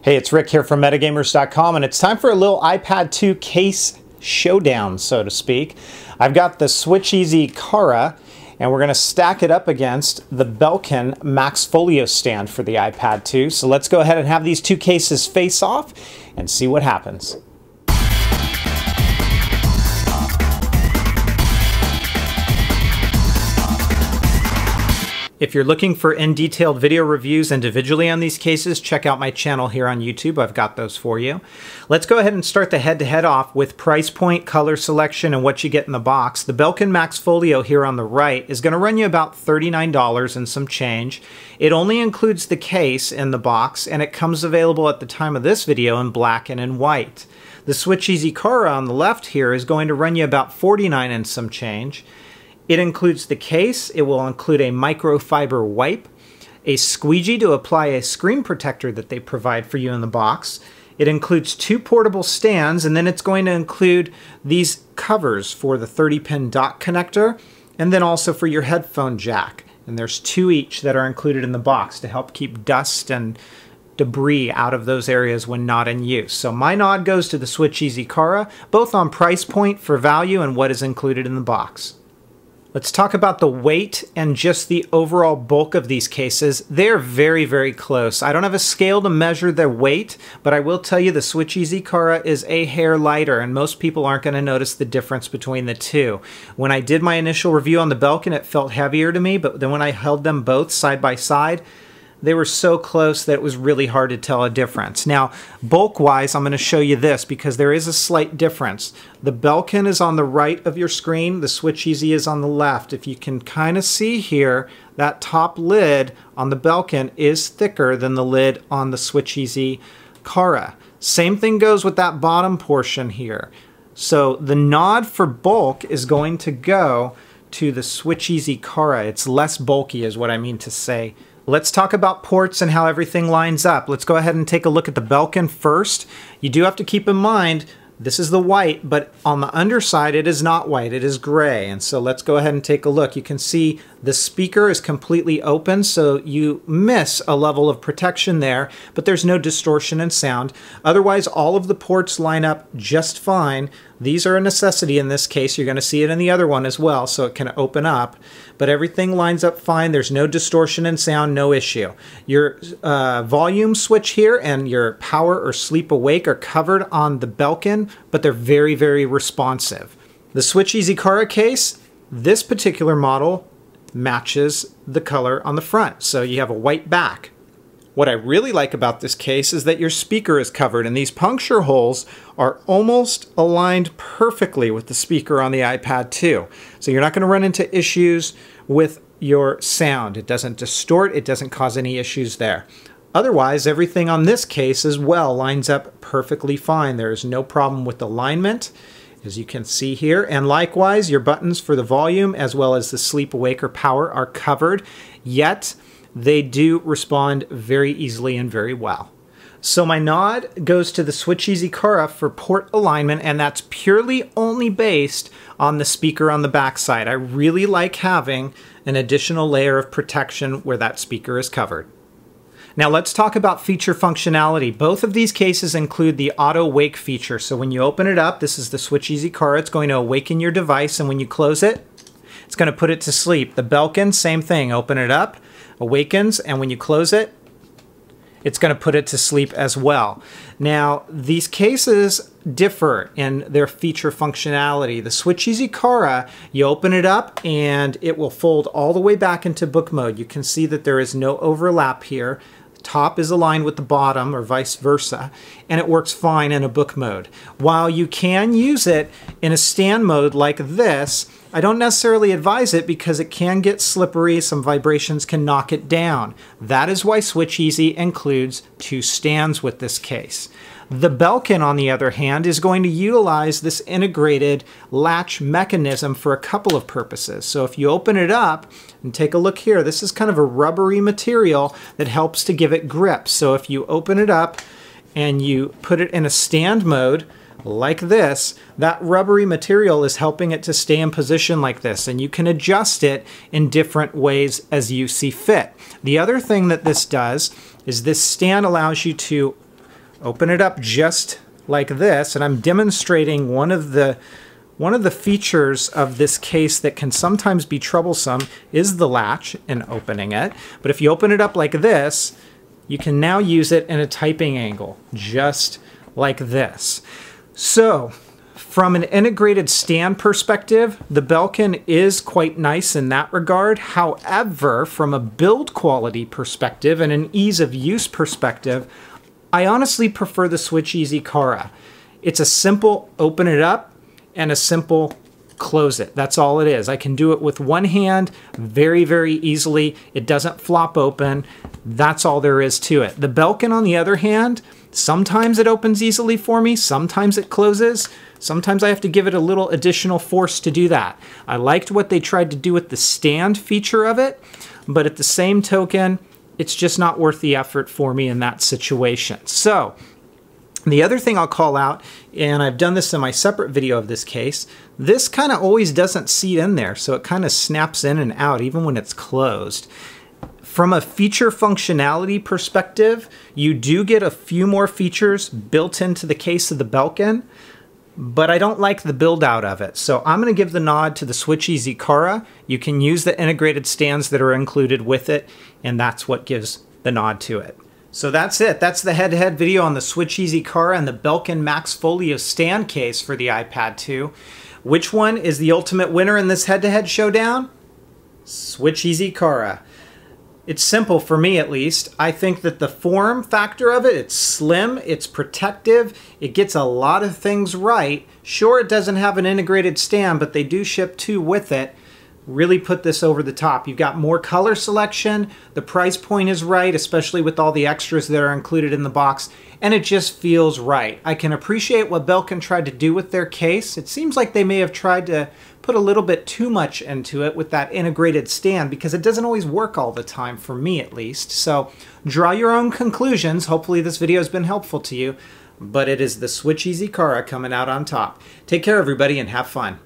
Hey, it's Rick here from metagamers.com, and it's time for a little iPad 2 case showdown, so to speak. I've got the SwitchEasy CARA, and we're going to stack it up against the Belkin Max Folio stand for the iPad 2. So let's go ahead and have these two cases face off and see what happens. If you're looking for in-detailed video reviews individually on these cases, check out my channel here on YouTube. I've got those for you. Let's go ahead and start the head-to-head off with price point, color selection, and what you get in the box. The Belkin Max Folio here on the right is going to run you about $39 and some change. It only includes the case in the box, and it comes available at the time of this video in black and in white. The SwitchEasy CARA on the left here is going to run you about $49 and some change. It includes the case. It will include a microfiber wipe, a squeegee to apply a screen protector that they provide for you in the box. It includes two portable stands, and then it's going to include these covers for the 30-pin dock connector, and then also for your headphone jack. And there's two each that are included in the box to help keep dust and debris out of those areas when not in use. So my nod goes to the SwitchEasy CARA, both on price point for value and what is included in the box. Let's talk about the weight and just the overall bulk of these cases. They're very, very close. I don't have a scale to measure their weight, but I will tell you the SwitchEasy CARA is a hair lighter, and most people aren't going to notice the difference between the two. When I did my initial review on the Belkin, it felt heavier to me, but then when I held them both side by side, they were so close that it was really hard to tell a difference. Now, bulk-wise, I'm going to show you this because there is a slight difference. The Belkin is on the right of your screen. The SwitchEasy is on the left. If you can kind of see here, that top lid on the Belkin is thicker than the lid on the SwitchEasy CARA. Same thing goes with that bottom portion here. So the nod for bulk is going to go to the SwitchEasy CARA. It's less bulky is what I mean to say. Let's talk about ports and how everything lines up. Let's go ahead and take a look at the Belkin first. You do have to keep in mind, this is the white, but on the underside it is not white, it is gray. And so let's go ahead and take a look. You can see the speaker is completely open, so you miss a level of protection there, but there's no distortion in sound. Otherwise, all of the ports line up just fine. These are a necessity in this case. You're going to see it in the other one as well, so it can open up. But everything lines up fine. There's no distortion in sound, no issue. Your volume switch here and your power or sleep awake are covered on the Belkin, but they're very, very responsive. The SwitchEasy CARA case, this particular model matches the color on the front. So you have a white back. What I really like about this case is that your speaker is covered, and these puncture holes are almost aligned perfectly with the speaker on the iPad 2. So you're not going to run into issues with your sound. It doesn't distort, it doesn't cause any issues there. Otherwise, everything on this case as well lines up perfectly fine. There is no problem with alignment, as you can see here. And likewise, your buttons for the volume as well as the sleep, awake, or power are covered, yet they do respond very easily and very well. So my nod goes to the SwitchEasy CARA for port alignment, and that's purely only based on the speaker on the backside. I really like having an additional layer of protection where that speaker is covered. Now let's talk about feature functionality. Both of these cases include the auto wake feature. So when you open it up, this is the SwitchEasy CARA, it's going to awaken your device, and when you close it, it's going to put it to sleep. The Belkin, same thing. Open it up, awakens, and when you close it, it's going to put it to sleep as well. Now, these cases differ in their feature functionality. The SwitchEasy CARA, you open it up and it will fold all the way back into book mode. You can see that there is no overlap here. Top is aligned with the bottom or vice versa, and it works fine in a book mode. While you can use it in a stand mode like this, I don't necessarily advise it because it can get slippery, some vibrations can knock it down. That is why SwitchEasy includes two stands with this case. The Belkin, on the other hand, is going to utilize this integrated latch mechanism for a couple of purposes. So if you open it up and take a look here, this is kind of a rubbery material that helps to give it grip. So if you open it up and you put it in a stand mode, like this, that rubbery material is helping it to stay in position like this, and you can adjust it in different ways as you see fit. The other thing that this does is this stand allows you to open it up just like this, and I'm demonstrating one of the features of this case that can sometimes be troublesome is the latch and opening it. But if you open it up like this, you can now use it in a typing angle, just like this. So from an integrated stand perspective, the Belkin is quite nice in that regard. However, from a build quality perspective and an ease of use perspective, I honestly prefer the SwitchEasy CARA. It's a simple open it up and a simple close it. That's all it is. I can do it with one hand very, very easily. It doesn't flop open. That's all there is to it. The Belkin, on the other hand, sometimes it opens easily for me, sometimes it closes. Sometimes I have to give it a little additional force to do that. I liked what they tried to do with the stand feature of it, but at the same token, it's just not worth the effort for me in that situation. So the other thing I'll call out, and I've done this in my separate video of this case, this kind of always doesn't seat in there, so it kind of snaps in and out even when it's closed. From a feature functionality perspective, you do get a few more features built into the case of the Belkin, but I don't like the build out of it. So I'm going to give the nod to the SwitchEasy CARA. You can use the integrated stands that are included with it, and that's what gives the nod to it. So that's it. That's the head-to-head video on the SwitchEasy CARA and the Belkin Max Folio stand case for the iPad 2. Which one is the ultimate winner in this head-to-head showdown? SwitchEasy CARA. It's simple for me, at least. I think that the form factor of it, it's slim, it's protective, it gets a lot of things right. Sure, it doesn't have an integrated stand, but they do ship two with it. Really put this over the top. You've got more color selection, the price point is right, especially with all the extras that are included in the box, and it just feels right. I can appreciate what Belkin tried to do with their case. It seems like they may have tried to put a little bit too much into it with that integrated stand because it doesn't always work all the time, for me at least. So draw your own conclusions. Hopefully this video has been helpful to you, but it is the SwitchEasy CARA coming out on top. Take care, everybody, and have fun.